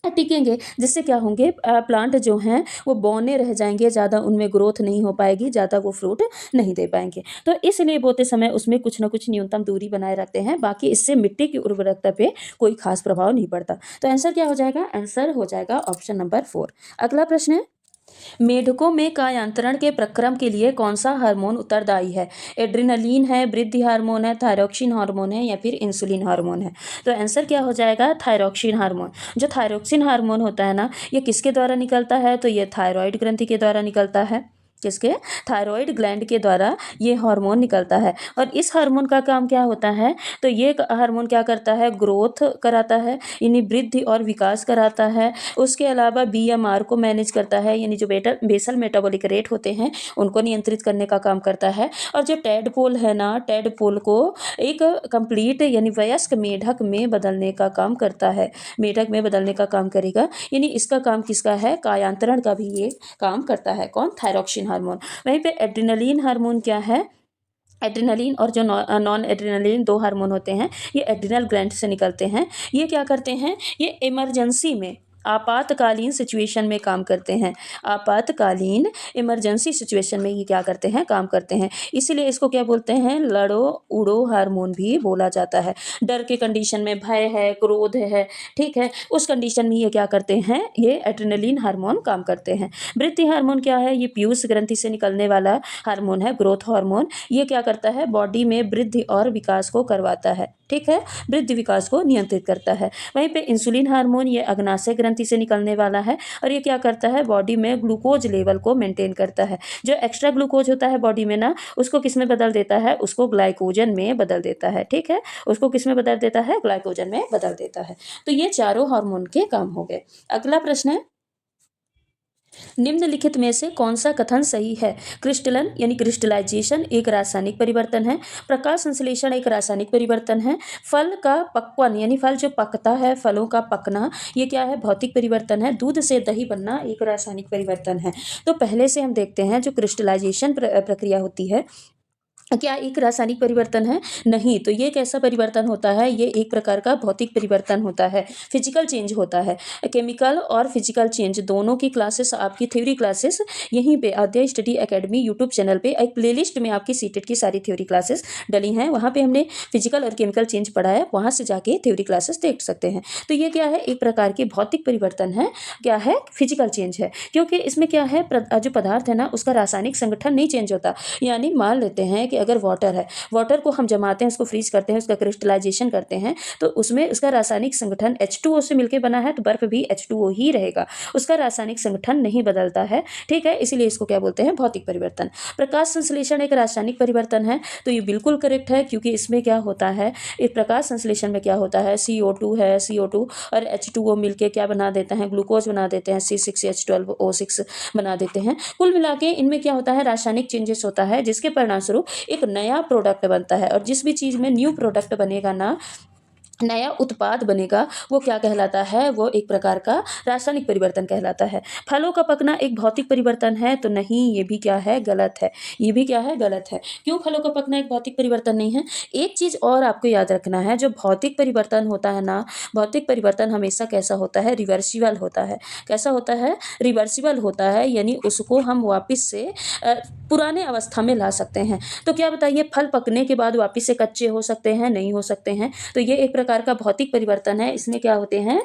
टिकेंगे, जिससे क्या होंगे, प्लांट जो हैं वो बौने रह जाएंगे, ज़्यादा उनमें ग्रोथ नहीं हो पाएगी, ज़्यादा वो फ्रूट नहीं दे पाएंगे। तो इसलिए बोते समय उसमें कुछ ना कुछ न्यूनतम दूरी बनाए रखते हैं, बाकी इससे मिट्टी की उर्वरकता पे कोई खास प्रभाव नहीं पड़ता। तो आंसर क्या हो जाएगा, आंसर हो जाएगा ऑप्शन नंबर 4। अगला प्रश्न है, मेढकों में कायांतरण के प्रक्रम के लिए कौन सा हार्मोन उत्तरदायी है? एड्रिनलिन है, वृद्धि हार्मोन है, थायरॉक्सिन हार्मोन है या फिर इंसुलिन हार्मोन है? तो आंसर क्या हो जाएगा, थायरॉक्सिन हार्मोन। जो थायरॉक्सिन हार्मोन होता है ना, ये किसके द्वारा निकलता है, तो ये थायराइड ग्रंथि के द्वारा निकलता है। किसके, थायराइड ग्लैंड के द्वारा ये हार्मोन निकलता है। और इस हार्मोन का काम क्या होता है, तो ये हार्मोन क्या करता है, ग्रोथ कराता है, यानी वृद्धि और विकास कराता है। उसके अलावा बीएमआर को मैनेज करता है, यानी जो बेसल मेटाबॉलिक रेट होते हैं उनको नियंत्रित करने का काम करता है। और जो टेडपोल है ना, टेडपोल को एक कंप्लीट यानी वयस्क मेढक में बदलने का काम करता है, मेढक में बदलने का काम करेगा। यानी इसका काम किसका है, कायांतरण का भी ये काम करता है। कौन, थायरॉक्सिन हार्मोन। वहीं पे एड्रिनलिन हार्मोन क्या है, एड्रिनलिन और जो नॉन एड्रिनलिन दो हार्मोन होते हैं, ये एड्रिनल ग्लैंड से निकलते हैं। ये क्या करते हैं, ये इमरजेंसी में, आपातकालीन सिचुएशन में काम करते हैं। आपातकालीन इमरजेंसी सिचुएशन में ये क्या करते हैं, काम करते हैं। इसीलिए इसको क्या बोलते हैं, लड़ो उड़ो हार्मोन भी बोला जाता है। डर के कंडीशन में, भय है, क्रोध है, ठीक है, उस कंडीशन में ये क्या करते हैं, ये एड्रिनलिन हार्मोन काम करते हैं। वृद्धि हार्मोन क्या है, ये पीयूष ग्रंथि से निकलने वाला हार्मोन है, ग्रोथ हार्मोन। ये क्या करता है, बॉडी में वृद्धि और विकास को करवाता है, ठीक है, वृद्धि विकास को नियंत्रित करता है। वहीं पे इंसुलिन हार्मोन, ये अग्नाशय ग्रंथि से निकलने वाला है और ये क्या करता है, बॉडी में ग्लूकोज लेवल को मेंटेन करता है। जो एक्स्ट्रा ग्लूकोज होता है बॉडी में ना, उसको किस में बदल देता है, उसको ग्लाइकोजन में बदल देता है, ठीक है, उसको किस में बदल देता है, ग्लाइकोजन में बदल देता है। तो ये चारों हार्मोन के काम हो गए। अगला प्रश्न है, निम्नलिखित में से कौन सा कथन सही है? क्रिस्टलन यानी क्रिस्टलाइजेशन एक रासायनिक परिवर्तन है, प्रकाश संश्लेषण एक रासायनिक परिवर्तन है, फल का पक्वन यानी फल जो पकता है, फलों का पकना, ये क्या है, भौतिक परिवर्तन है, दूध से दही बनना एक रासायनिक परिवर्तन है। तो पहले से हम देखते हैं जो क्रिस्टलाइजेशन प्रक्रिया होती है, क्या एक रासायनिक परिवर्तन है? नहीं। तो ये कैसा परिवर्तन होता है, ये एक प्रकार का भौतिक परिवर्तन होता है, फिजिकल चेंज होता है। केमिकल और फिजिकल चेंज दोनों की क्लासेस, आपकी थ्योरी क्लासेस यहीं पे अध्यय स्टडी एकेडमी यूट्यूब चैनल पे एक प्लेलिस्ट में आपकी सीटेट की सारी थ्योरी क्लासेस डली हैं, वहाँ पे हमने फिजिकल और केमिकल चेंज पढ़ा है, वहाँ से जाके थ्योरी क्लासेस देख सकते हैं। तो ये क्या है, एक प्रकार की भौतिक परिवर्तन है, क्या है, फिजिकल चेंज है, क्योंकि इसमें क्या है, जो पदार्थ है ना उसका रासायनिक संगठन नहीं चेंज होता। यानी मान लेते हैं कि अगर वाटर है, वाटर को हम जमाते हैं, उसको फ्रीज करते हैं, उसका क्रिस्टलाइजेशन करते हैं, तो उसमें उसका रासायनिक संगठन H2O से मिलकर बना है, तो बर्फ भी H2O ही रहेगा, उसका रासायनिक संगठन नहीं बदलता है, ठीक है, इसीलिए इसको क्या बोलते हैं, भौतिक परिवर्तन। प्रकाश संश्लेषण एक रासायनिक परिवर्तन है, तो ये बिल्कुल करेक्ट है, क्योंकि इसमें क्या होता है, इस प्रकाश संश्लेषण में क्या होता है, CO2 है, CO2 और H2O मिलके क्या बना देते हैं, ग्लूकोज बना देते हैं, C6H12O6 बना देते हैं। कुल मिला के इनमें क्या होता है, रासायनिक चेंजेस होता है, जिसके परिणामस्वरूप एक नया प्रोडक्ट बनता है। और जिस भी चीज़ में न्यू प्रोडक्ट बनेगा ना, नया उत्पाद बनेगा, वो क्या कहलाता है, वो एक प्रकार का रासायनिक परिवर्तन कहलाता है। फलों का पकना एक भौतिक परिवर्तन है, तो नहीं, ये भी क्या है, गलत है, ये भी क्या है, गलत है। क्यों फलों का पकना एक भौतिक परिवर्तन नहीं है? एक चीज़ और आपको याद रखना है, जो भौतिक परिवर्तन होता है ना, भौतिक परिवर्तन हमेशा कैसा होता है, रिवर्सिबल होता है। कैसा होता है, रिवर्सिबल होता है, यानी उसको हम वापस से पुराने अवस्था में ला सकते हैं। तो क्या बताइए, फल पकने के बाद वापस से कच्चे हो सकते हैं, नहीं हो सकते हैं। तो ये एक प्रकार का भौतिक परिवर्तन है। इसमें क्या होते हैं,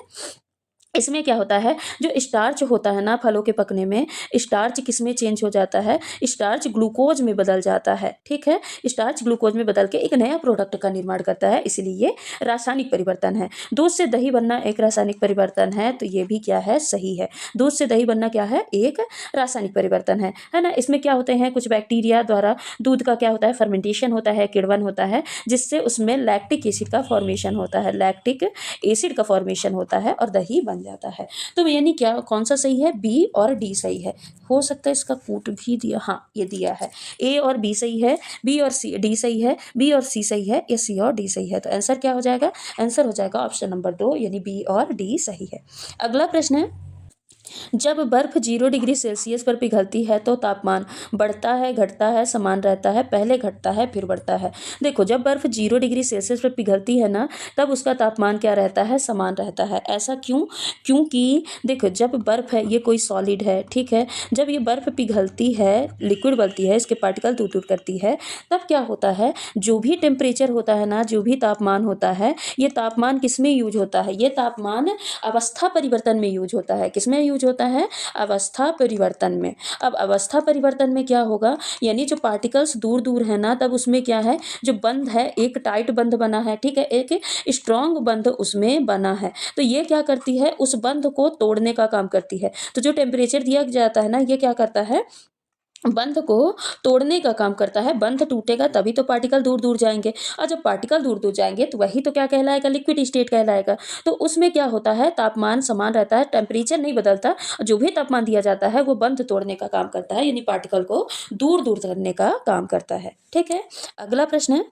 इसमें क्या होता है, जो स्टार्च होता है ना फलों के पकने में, स्टार्च किस में चेंज हो जाता है, स्टार्च ग्लूकोज में बदल जाता है, ठीक है, स्टार्च ग्लूकोज में बदल के एक नया प्रोडक्ट का निर्माण करता है, इसलिए ये रासायनिक परिवर्तन है। दूध से दही बनना एक रासायनिक परिवर्तन है, तो ये भी क्या है, सही है। दूध से दही बनना क्या है, एक रासायनिक परिवर्तन है ना। इसमें क्या होते हैं, कुछ बैक्टीरिया द्वारा दूध का क्या होता है, फर्मेंटेशन होता है, किण्वन होता है, जिससे उसमें लैक्टिक एसिड का फॉर्मेशन होता है, लैक्टिक एसिड का फॉर्मेशन होता है और दही बन बन जाता है। तो यानी क्या कौन सा सही है, बी और डी सही है। हो सकता है इसका कूट भी दिया, हाँ ये दिया है, ए और बी सही है, बी और सी डी सही है, बी और सी सही है, या सी और डी सही है। तो आंसर क्या हो जाएगा, आंसर हो जाएगा ऑप्शन नंबर 2 यानी बी और डी सही है। अगला प्रश्न है, जब बर्फ 0 डिग्री सेल्सियस पर पिघलती है तो तापमान बढ़ता है, घटता है, समान रहता है, पहले घटता है फिर बढ़ता है। देखो जब बर्फ 0 डिग्री सेल्सियस पर पिघलती है ना, तब उसका तापमान क्या रहता है, समान रहता है। ऐसा क्यों, क्योंकि देखो जब बर्फ है, ये कोई सॉलिड है, ठीक है, जब ये बर्फ पिघलती है, लिक्विड बनती है, इसके पार्टिकल दूर दूर करती है, तब क्या होता है, जो भी टेम्परेचर होता है ना, जो भी तापमान होता है, ये तापमान किस में यूज होता है, ये तापमान अवस्था परिवर्तन में यूज होता है। किस में यूज होता है, अवस्था परिवर्तन में। अब अवस्था परिवर्तन में क्या होगा, यानी जो पार्टिकल्स दूर दूर है ना, तब उसमें क्या है, जो बंध है, एक टाइट बंध बना है, ठीक है, एक स्ट्रॉन्ग बंध उसमें बना है। तो ये क्या करती है, उस बंध को तोड़ने का काम करती है। तो जो टेम्परेचर दिया जाता है ना, ये क्या करता है, बंध को तोड़ने का काम करता है। बंध टूटेगा तभी तो पार्टिकल दूर दूर जाएंगे, और जब पार्टिकल दूर दूर जाएंगे तो वही तो क्या कहलाएगा, लिक्विड स्टेट कहलाएगा। तो उसमें क्या होता है, तापमान समान रहता है, टेम्परेचर नहीं बदलता, जो भी तापमान दिया जाता है वो बंध तोड़ने का काम करता है, यानी पार्टिकल को दूर दूर करने का काम करता है। ठीक है, अगला प्रश्न है,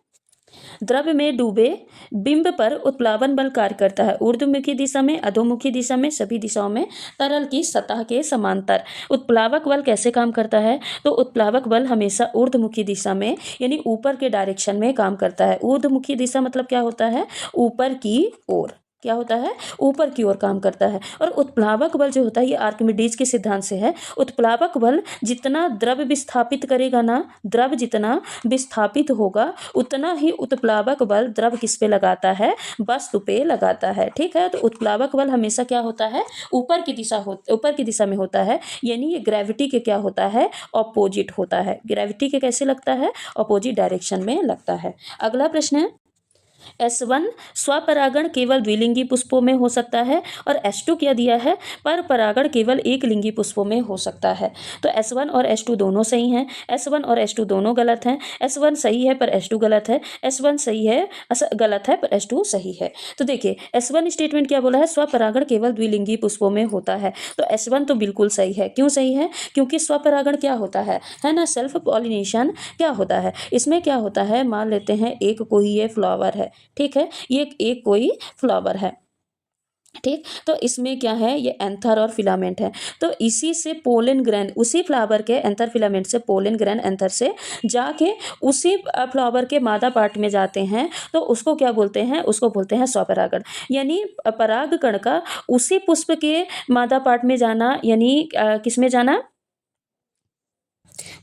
द्रव्य में डूबे बिंब पर उत्प्लावन बल कार्य करता है। ऊर्ध्वमुखी दिशा में, अधोमुखी दिशा में, सभी दिशाओं में तरल की सतह के समांतर। उत्प्लावक बल कैसे काम करता है, तो उत्प्लावक बल हमेशा ऊर्ध्वमुखी दिशा में यानी ऊपर के डायरेक्शन में काम करता है। ऊर्ध्वमुखी दिशा मतलब क्या होता है, ऊपर की ओर, क्या होता है, ऊपर की ओर काम करता है। और उत्प्लावक बल जो होता है, ये आर्किमिडीज के सिद्धांत से है। उत्प्लावक बल जितना द्रव विस्थापित करेगा ना, द्रव जितना विस्थापित होगा, उतना ही उत्प्लावक बल द्रव किस पे लगाता है, वस्तु पे लगाता है। ठीक है, तो उत्प्लावक बल हमेशा क्या होता है, ऊपर की दिशा में होता है, यानी ये ग्रेविटी के क्या होता है, ऑपोजिट होता है। ग्रेविटी के कैसे लगता है, ऑपोजिट डायरेक्शन में लगता है। अगला प्रश्न है, S1 स्वपरागण केवल द्विलिंगी पुष्पों में हो सकता है, और S2 क्या दिया है, पर परागण केवल एक लिंगी पुष्पों में हो सकता है। तो S1 और S2 दोनों सही हैं, S1 और S2 दोनों गलत हैं। S1 सही है पर S2 गलत है, S1 सही है गलत है पर S2 सही है। तो देखिए S1 स्टेटमेंट क्या बोला है, स्वपरागण केवल द्विलिंगी पुष्पों में होता है। तो S1 तो बिल्कुल सही है। क्यों सही है, क्योंकि स्वपरागण क्या होता है ना, सेल्फ पॉलिनेशन क्या होता है। इसमें क्या होता है, मान लेते हैं एक कोई ये फ्लावर है, ठीक है, ये एक कोई फ्लावर है, ठीक, तो इसमें क्या है, ये एंथर और फिलामेंट है। तो इसी से पोलन ग्रेन, उसी फ्लावर के एंथर फिलामेंट से पोलन ग्रेन एंथर से जाके उसी फ्लावर के मादा पार्ट में जाते हैं, तो उसको क्या बोलते हैं, उसको बोलते हैं स्वपरागण। यानी परागकण का उसी पुष्प के मादा पार्ट में जाना, यानी किस में जाना,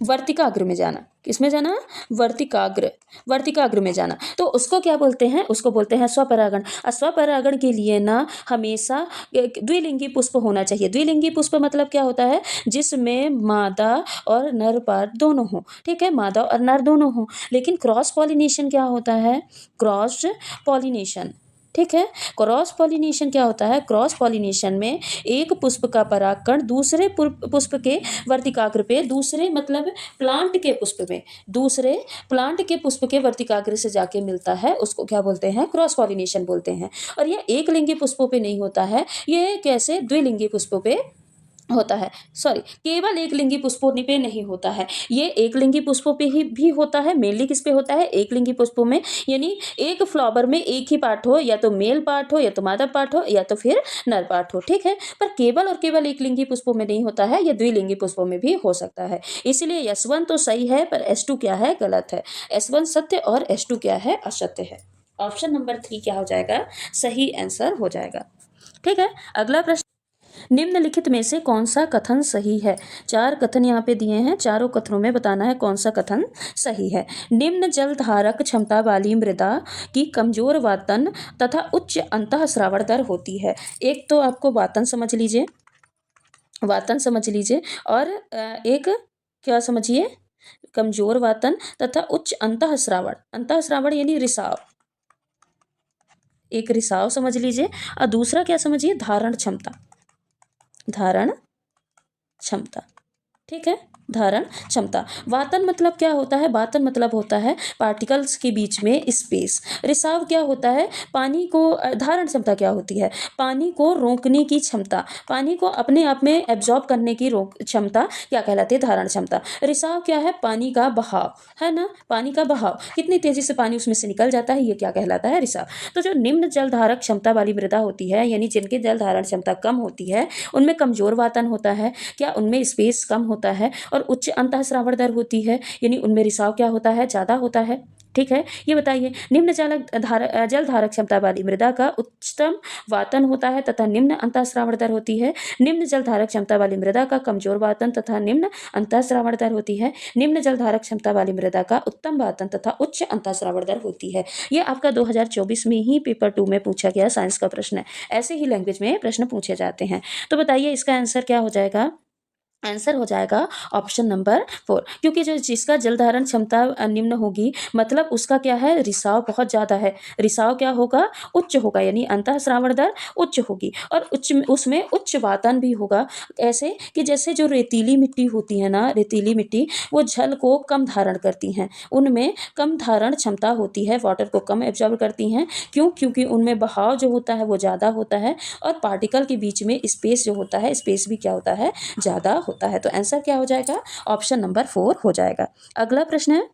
वर्तिकाग्र में जाना। किसमें जाना, वर्तिकाग्र में जाना। तो उसको क्या बोलते हैं, उसको बोलते हैं स्वपरागण। और स्वपरागण के लिए ना हमेशा द्विलिंगी पुष्प होना चाहिए। द्विलिंगी पुष्प मतलब क्या होता है, जिसमें मादा और नर पार्ट दोनों हो, ठीक है, मादा और नर दोनों हो। लेकिन क्रॉस पॉलिनेशन क्या होता है, क्रॉस पॉलिनेशन, ठीक है, क्रॉस पॉलिनेशन क्या होता है, क्रॉस पॉलिनेशन में एक पुष्प का परागकण दूसरे पुष्प के वर्तिकाग्र पे, दूसरे मतलब प्लांट के पुष्प में, दूसरे प्लांट के पुष्प के वर्तिकाग्र से जाके मिलता है, उसको क्या बोलते हैं, क्रॉस पॉलिनेशन बोलते हैं। और यह एक लिंगी पुष्पों पे नहीं होता है, ये कैसे द्विलिंगी पुष्पों पे होता है, सॉरी, केवल एक लिंगी पुष्पों पे नहीं होता है, ये एक लिंगी पुष्पों पे ही भी होता है। मेनली किस पे होता है, एक लिंगी पुष्पों में, यानी एक फ्लावर में एक ही पार्ट हो, या तो मेल पार्ट हो, या तो मादा पार्ट हो, या तो फिर नर पार्ट हो, ठीक है। पर केवल और केवल एक लिंगी पुष्पों में नहीं होता है, यह द्विलिंगी पुष्पों में भी हो सकता है। इसलिए S1 तो सही है पर S2 क्या है, गलत है। S1 सत्य और S2 क्या है, असत्य है। ऑप्शन नंबर 3 क्या हो जाएगा, सही आंसर हो जाएगा। ठीक है, अगला प्रश्न, निम्नलिखित में से कौन सा कथन सही है। 4 कथन यहाँ पे दिए हैं, चारों कथनों में बताना है कौन सा कथन सही है। निम्न जल धारक क्षमता वाली मृदा की कमजोर वातन तथा उच्च अंतःस्रावण दर होती है। एक तो आपको वातन समझ लीजिए, वातन समझ लीजिए, और एक क्या समझिए, कमजोर वातन तथा उच्च अंतःस्रावण, अंतःस्रावण यानी रिसाव, एक रिसाव समझ लीजिए, और दूसरा क्या समझिए, धारण क्षमता, धारण क्षमता, ठीक है। धारण क्षमता। वातन मतलब क्या होता है? वातन मतलब होता है पार्टिकल्स के बीच में स्पेस। रिसाव क्या होता है? पानी को धारण क्षमता क्या होती है? पानी को रोकने की क्षमता, पानी को अपने आप में एब्जॉर्ब करने की रोक क्षमता क्या कहलाती है? धारण क्षमता। रिसाव क्या है? पानी का बहाव, है ना, पानी का बहाव, कितनी तेजी से पानी उसमें से निकल जाता है, ये क्या कहलाता है? रिसाव। तो जो निम्न जल धारक क्षमता वाली मृदा होती है, यानी जिनकी जल धारण क्षमता कम होती है, उनमें कमजोर वातन होता है, क्या उनमें स्पेस कम होता है, और उच्च अंतःस्रावण दर होती है, यानी उनमें रिसाव क्या होता है? ज्यादा होता है। ठीक है, ये बताइए, निम्न जल धारक क्षमता वाली मृदा का उच्चतम वातन होता है तथा निम्न अंतःस्रावण दर होती है। निम्न जल धारक क्षमता वाली मृदा का कमजोर वातन तथा निम्न अंतःस्रावण दर होती है। निम्न जल धारक क्षमता वाली मृदा का उत्तम वातन तथा उच्च अंतःस्रावण दर होती है। ये आपका 2024 में ही पेपर 2 में पूछा गया साइंस का प्रश्न है। ऐसे ही लैंग्वेज में प्रश्न पूछे जाते हैं। तो बताइए इसका आंसर क्या हो जाएगा? आंसर हो जाएगा ऑप्शन नंबर 4, क्योंकि जो जिसका जल धारण क्षमता निम्न होगी, मतलब उसका क्या है? रिसाव बहुत ज्यादा है। रिसाव क्या होगा? उच्च होगा, यानी अंतःस्रावण दर उच्च होगी, और उच्च उसमें उच्च वातन भी होगा। ऐसे कि जैसे जो रेतीली मिट्टी होती है ना, रेतीली मिट्टी वो जल को कम धारण करती हैं, उनमें कम धारण क्षमता होती है, वाटर को कम एब्जॉर्ब करती हैं। क्यों? क्योंकि उनमें बहाव जो होता है वो ज्यादा होता है, और पार्टिकल के बीच में स्पेस जो होता है, स्पेस भी क्या होता है? ज्यादा होता है। तो आंसर क्या हो जाएगा? ऑप्शन नंबर 4 हो जाएगा। अगला प्रश्न है,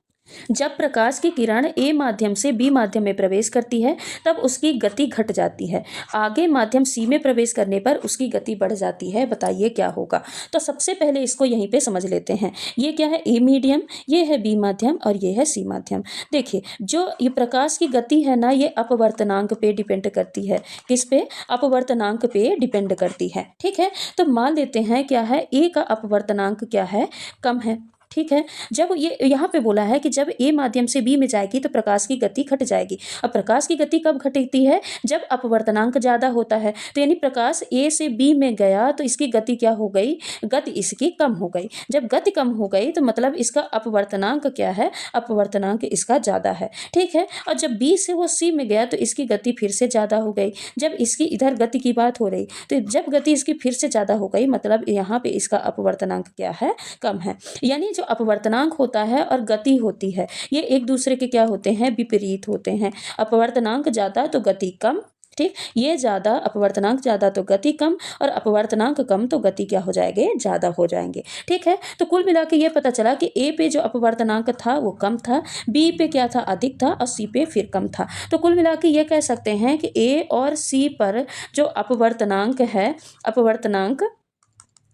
जब प्रकाश की किरण ए माध्यम से बी माध्यम में प्रवेश करती है तब उसकी गति घट जाती है, आगे माध्यम सी में प्रवेश करने पर उसकी गति बढ़ जाती है, बताइए क्या होगा? तो सबसे पहले इसको यहीं पे समझ लेते हैं। ये क्या है? ए मीडियम, ये है बी माध्यम, और ये है सी माध्यम। देखिए, जो ये प्रकाश की गति है ना, ये अपवर्तनांक पे डिपेंड करती है। किस पे? अपवर्तनांक पे डिपेंड करती है। ठीक है, तो मान लेते हैं क्या है, ए का अपवर्तनांक क्या है? कम है। ठीक है, जब ये यहाँ पे बोला है कि जब ए माध्यम से बी में जाएगी तो प्रकाश की गति घट जाएगी। अब प्रकाश की गति कब घटती है? जब अपवर्तनांक ज्यादा होता है। तो यानी प्रकाश ए से बी में गया तो इसकी गति क्या हो गई? गति इसकी कम हो गई। जब गति कम हो गई तो मतलब इसका अपवर्तनांक क्या है? अपवर्तनांक इसका ज्यादा है। ठीक है, और जब बी से वो सी में गया तो इसकी गति फिर से ज्यादा हो गई। जब इसकी इधर गति की बात हो रही, तो जब गति इसकी फिर से ज्यादा हो गई, मतलब यहाँ पे इसका अपवर्तनांक क्या है? कम है। यानी जो अपवर्तनांक होता है और गति होती है, ये एक दूसरे के क्या होते हैं? विपरीत होते हैं। अपवर्तनांक ज्यादा तो गति कम। ठीक, ये ज्यादा, अपवर्तनांक ज्यादा तो गति कम, और अपवर्तनांक कम तो गति क्या हो जाएंगे? ज्यादा हो जाएंगे। ठीक है, तो कुल मिला के ये पता चला कि ए पे जो अपवर्तनांक था वो कम था, बी पे क्या था? अधिक था, और सी पे फिर कम था। तो कुल मिला के ये कह सकते हैं कि ए और सी पर जो अपवर्तनांक है, अपवर्तनांक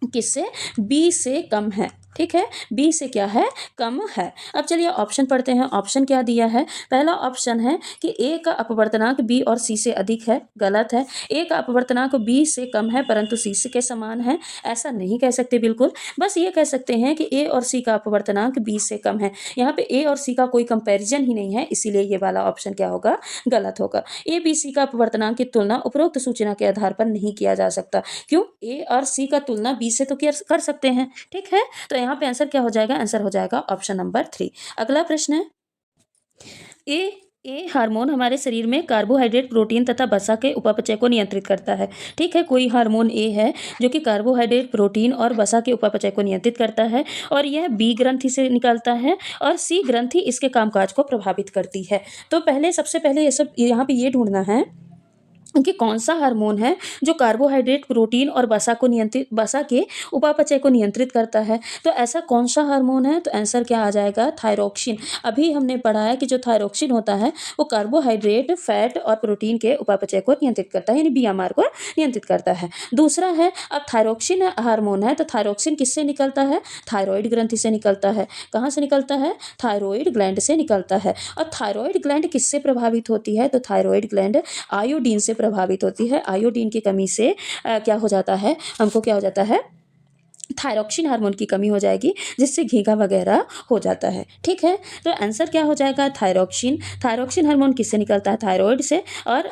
किससे? बी से कम है। ठीक है, बी से क्या है? कम है। अब चलिए ऑप्शन पढ़ते हैं। ऑप्शन क्या दिया है? पहला ऑप्शन है कि ए का अपवर्तनांक बी और सी से अधिक है, गलत है। ए का अपवर्तनांक बी से कम है परंतु सी से के समान है, ऐसा नहीं कह सकते बिल्कुल। बस ये कह सकते हैं कि ए और सी का अपवर्तनांक बी से कम है। यहाँ पे ए और सी का कोई कंपैरिजन ही नहीं है, इसीलिए ये वाला ऑप्शन क्या होगा? गलत होगा। ए बी सी का अपवर्तनांक की तुलना उपरोक्त सूचना के आधार पर नहीं किया जा सकता। क्यों? ए और सी का तुलना बी से तो कर सकते हैं। ठीक है, तो यहाँ पे आंसर क्या हो जाएगा? आंसर हो जाएगा ऑप्शन नंबर 3। अगला प्रश्न है, ए हार्मोन हमारे शरीर में कार्बोहाइड्रेट, प्रोटीन तथा वसा के उपापचय को नियंत्रित करता है। ठीक है, कोई हार्मोन ए है जो कि कार्बोहाइड्रेट, प्रोटीन और वसा के उपापचय को नियंत्रित करता है, और यह बी ग्रंथि से निकलता है, और सी ग्रंथि इसके कामकाज को प्रभावित करती है। तो सबसे पहले ये सब यहाँ पे ये ढूंढना है कि कौन सा हार्मोन है जो कार्बोहाइड्रेट, प्रोटीन और वसा के उपापचय को नियंत्रित करता है। तो ऐसा कौन सा हार्मोन है? तो आंसर क्या आ जाएगा? थायरोक्सिन। अभी हमने पढ़ा है कि जो थायरोक्सिन होता है वो कार्बोहाइड्रेट, फैट और प्रोटीन के उपापचय को नियंत्रित करता है, यानी बीएमआर को नियंत्रित करता है। दूसरा है, अब थायरोक्सिन हार्मोन है, तो थायरोक्सिन किससे निकलता है? थायराइड ग्रंथि से निकलता है। कहाँ से निकलता है? थायराइड ग्लैंड से निकलता है। और थायराइड ग्लैंड किससे प्रभावित होती है? तो थायराइड ग्लैंड आयोडीन से प्रभावित होती है। आयोडीन की कमी से क्या हो जाता है? हमको क्या हो जाता है? थायरोक्सिन हार्मोन की कमी हो जाएगी, जिससे घीघा वगैरह हो जाता है। ठीक है, तो आंसर क्या हो जाएगा? थायरोक्सिन। थायरोक्सिन हार्मोन किससे निकलता है? थायराइड से। और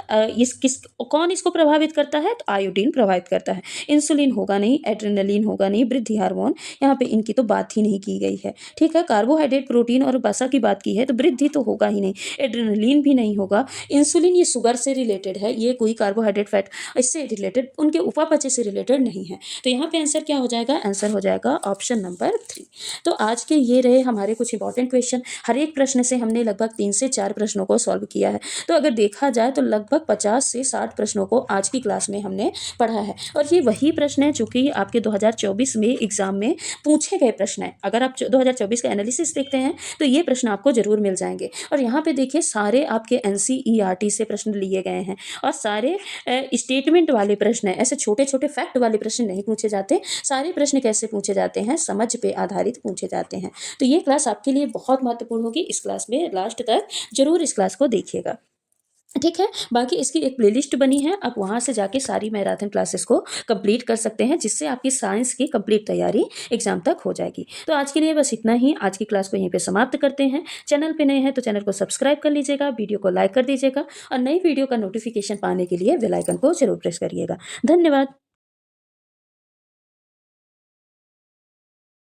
कौन इसको प्रभावित करता है? तो आयोडीन प्रभावित करता है। इंसुलिन होगा नहीं, एड्रेनलिन होगा नहीं, वृद्धि हार्मोन, यहाँ पे इनकी तो बात ही नहीं की गई है। ठीक है, कार्बोहाइड्रेट, प्रोटीन और वसा की बात की है, तो वृद्धि तो होगा ही नहीं, एड्रेनलिन भी नहीं होगा। इंसुलिन ये शुगर से रिलेटेड है, ये कोई कार्बोहाइड्रेट, फैट इससे रिलेटेड, उनके उपापचय से रिलेटेड नहीं है। तो यहाँ पे आंसर क्या हो जाएगा? आंसर हो जाएगा ऑप्शन नंबर 3। तो आज के ये रहे हमारे कुछ इंपॉर्टेंट क्वेश्चन। हर एक प्रश्न से हमने लगभग 3 से 4 प्रश्नों को सॉल्व किया है। तो अगर देखा जाए तो लगभग 50 से 60 प्रश्नों को आज की क्लास में हमने पढ़ा है, और ये वही प्रश्न है जो कि आपके 2024 में एग्जाम में पूछे गए प्रश्न है। अगर आप 2024 का एनालिसिस देखते हैं तो ये प्रश्न आपको जरूर मिल जाएंगे। और यहाँ पे देखिए सारे आपके NCERT से प्रश्न लिए गए हैं, और सारे स्टेटमेंट वाले प्रश्न है, ऐसे छोटे छोटे फैक्ट वाले प्रश्न नहीं पूछे जाते। सारे प्रश्न कैसे पूछे जाते हैं, समझ पे आधारित पूछे जाते हैं। तो ये क्लास आपके लिए बहुत महत्वपूर्ण होगी। इस क्लास में लास्ट तक जरूर इस क्लास को देखिएगा, ठीक है। बाकी इसकी एक प्लेलिस्ट बनी है, आप वहां से जाके सारी मैराथन क्लासेस को कंप्लीट कर सकते हैं, जिससे आपकी साइंस की कंप्लीट तैयारी एग्जाम तक हो जाएगी। तो आज के लिए बस इतना ही। आज की क्लास को यहीं पे समाप्त करते हैं। चैनल पे नए हैं तो चैनल को सब्सक्राइब कर लीजिएगा, वीडियो को लाइक कर दीजिएगा, और नई वीडियो का नोटिफिकेशन पाने के लिए बेल आइकन को जरूर प्रेस करिएगा। धन्यवाद।